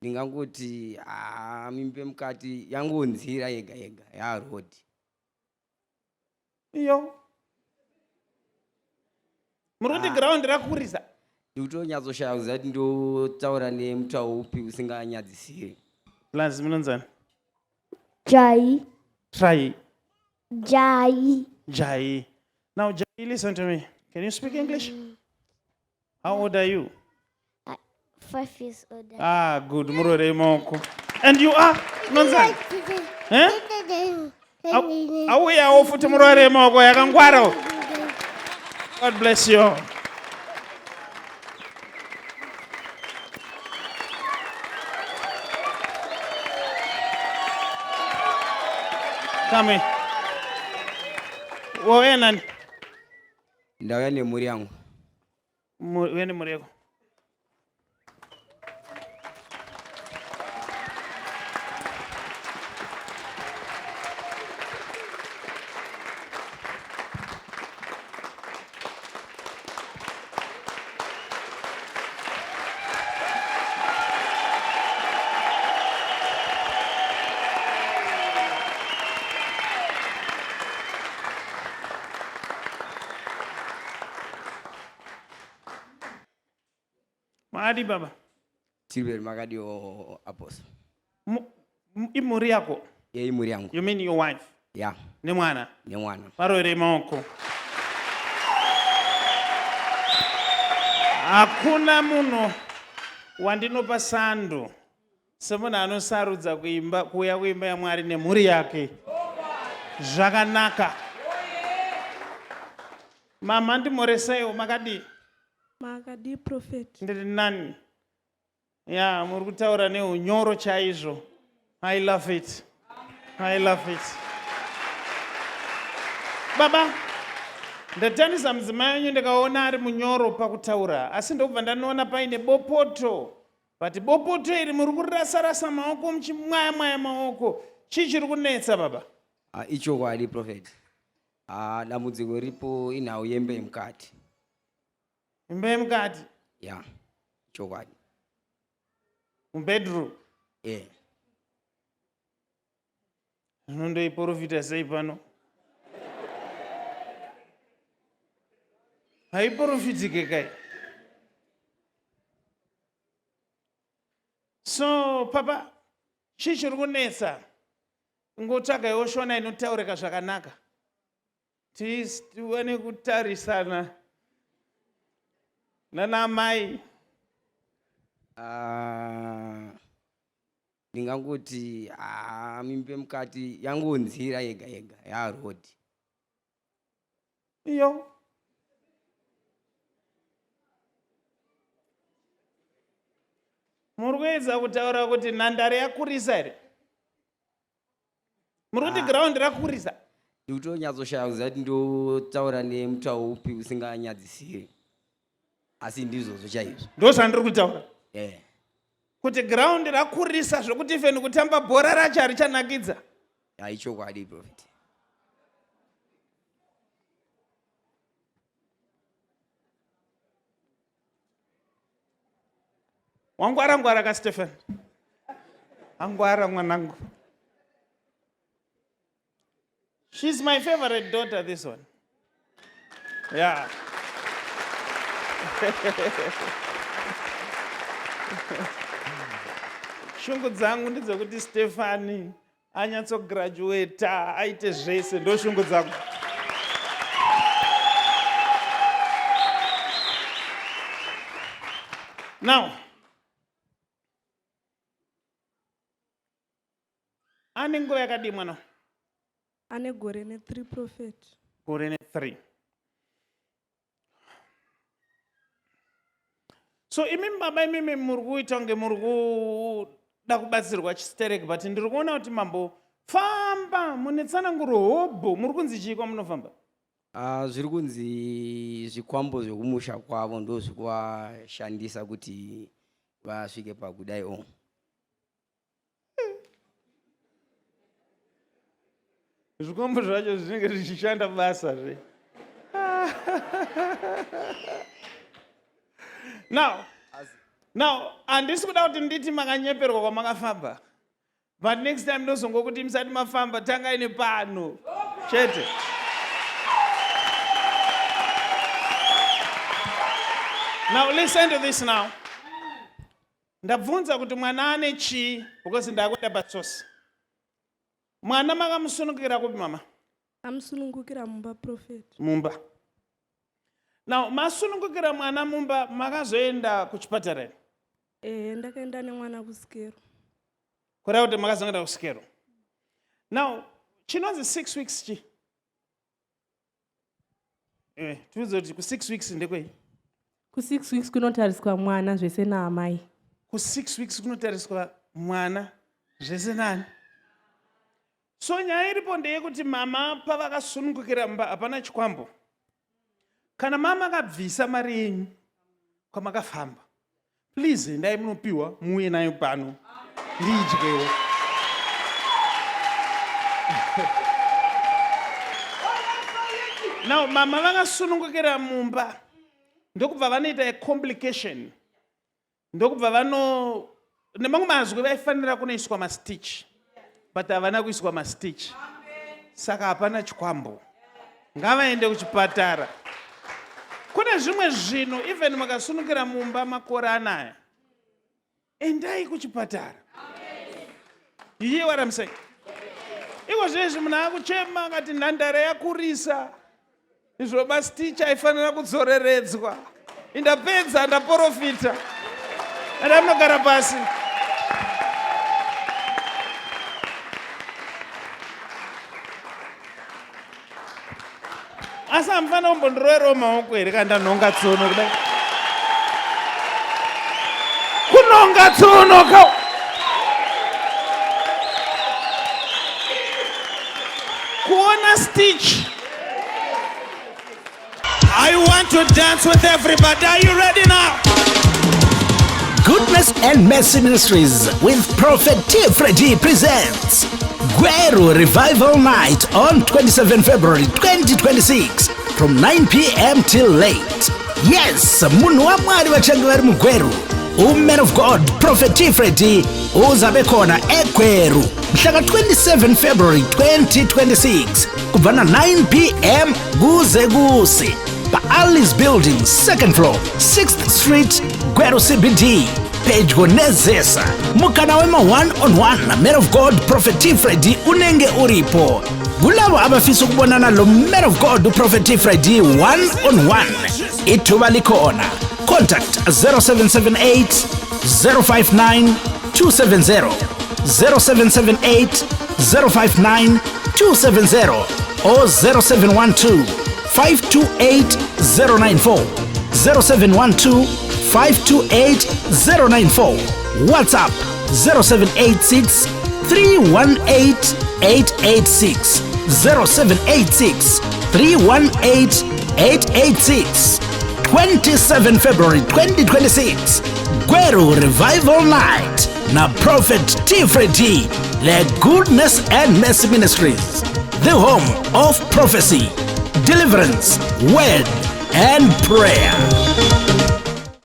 ndingangoti mimba mukati yangonzira yega yega yarodi. Iyo. Muri kuti ground rakurisa. Ndikutonyatsoshaya kuziva kuti ndotaura nemutauro upi usinganyadzisiri. Plans munonzana? Jai. Try. Jai. Jai. Now, Jai, listen to me. Can you speak English? How old are you? 5 years old. Good. Murore moko. And you are? Nonzana? Eh? Auya ofuti murore moko yakangwara. God bless you. Come in. Wewe nani? Ndauya nemhuri yangu. Wewe ni mhuri yako. Maadi baba. Tiri makadio apostle. Imhuri yako. Imhuri yangu. You mean your wife? Yeah. Ni mwana? Ni mwana. Parore maoko. Hakuna munhu wandinopa sando semunhu anosarudza kuuya kuimba yaMwari nemhuri yake. Zvakanaka. Mama ndimoresaiwo makadi? Makadi prophet. Ndiri nani? Ya, muri kutaura neunyoro chaizvo. I love it. I love it. Baba, ndatanisa mudzimai wenyu ndikaona ari munyoro pakutaura, asi ndobva ndanoona paine bopoto. But bopoto iri muri kurasa maoko muchimwaya maoko. Chii chiri kunetsa baba? Ichokwadi prophet. Dambudziko ripo inhau yembe yemukati. Imba yemukati? Yeah. Ichokwadi. Bedroom? Yeah. Zvinondoiprofita sei pano? Haiprofitike kai. So papa, chii chiri kunetsa? Ngotsvaga yoshona inotaurika zvakanaka. Tiwane kutarisana nanamai. Ndingangoti mimba mukati yangonzira yega yega yarodi. Iyo. Muri kuedza kutaura kuti nhandare yakurisa here? Muri kuti ground rakurisa? Ndikutonyatsoshaya kuziva kuti ndotaura nemutauro upi usinganyadzisiri. Asi ndizvozvo chaizvo. Ndozvandiri kutaura. Yeah. Kuti ground rakurisa zvokuti ifeni kutamba bhora racho harichanakidza. Ichokwadi prophet. Wangwara ka Stephen. Angwara mwanangu. She's my favorite daughter, this one. Yeah. Shungu dzangu ndedzekuti Stefani anyatsograduata aite zvese, ndo shungu dzangu. Now, ane nguva yakadii mwana? Ane gore ne3 prophet. Gore ne3. So imi baba imi muri kuita kunge muri kuda kubatsirwa chistereki, but ndiri kuona kuti mambo famba mune tsananguro hobho. Muri kunzi chii kwamunofamba? Zviri kunzi zvikwambo zvokumusha kwavo ndo zvikuwashandisa kuti vasvike pakudai o. Zvikwambo zvacho zvinenge zvichishanda basa zve. Now, Now, handisi kuda kuti nditi makanyeperwa kwamakafamba. But next time ndozongokuti musati mafamba tangai nepano. Chete. Now listen to this now. Ndabvunza kuti mwana ane chi because ndakwenda patsosi. Mwana makamusunukira kupi mama? Amusunungukira mumba prophet. Mumba. Now masunungukira mwana mumba makazoenda kuchipatara. Ndakaenda nemwana kusikero. Kora kuti makazoenda kusikero. Now chinonzi 6 weeks chi. Tuzo kuti ku 6 weeks ndekwei. Ku 6 weeks kunotariswa mwana zvese naamai. Ku 6 weeks kunotariswa mwana zvese nani. So nyaya iripo ndeyekuti mama pavakasunungukira mumba hapana chikwambo. Kana mama akabvisa mari yenyu kwamakafamba, please endai munopiwa muuye nayo pano ndidyewo. Now mama vakasunungukira mumba ndokubva vanoita a complication. Ndokubva vano nemamwe mazwi vaifanira kunoiswa mastitch. But havana kuiswa mastitch. Saka hapana chikwambo. Ngavaende kuchipatara. Kune zvimwe zvinhu even makasunukira mumba makore anaya. Endai kuchipatara. You hear what I'm saying? Iko zvezvi munhu akuchema akati nhandare yakurisa. Izvo mastitch aifanira kudzoreredzwa. Indapedza ndaprofita. Enda munogara pasi. Asi hamufana kumbondiroerawo maoko here kana ndanhonga tsono kudai. Kunonga tsono ka. Kuona stitch. I want to dance with everybody. Are you ready now? Goodness and Mercy Ministries with Prophet T. Freddy presents Gweru Revival Night on 27 February 2026 from 9 p.m. till late. Yes, munhu wa Mwari vachange vari muGweru. Man of God, Prophet T. Freddy uzabe khona eGweru mhlaka 27 February 2026 kubva na 9 p.m. kuze kuse Ali's Building, 2nd floor, 6th Street, Gweru CBD. Pedyo nezesa. Mukana wema one-on-one na Man of God, Prophet T. Freddy unenge uripo. Kulabo abafisa ukubonana lo Man of God, Prophet T. Freddy one-on-one. Ithuba likhona. Contact 0778 059 270 0778 059 270 or 0712 528 094 0712 528 094 WhatsApp 0786 318 886 0786 318 886 27 February 2026 Gweru Revival Night na Prophet T. Freddy le Goodness and Mercy Ministries, the home of prophecy, deliverance, word and prayer.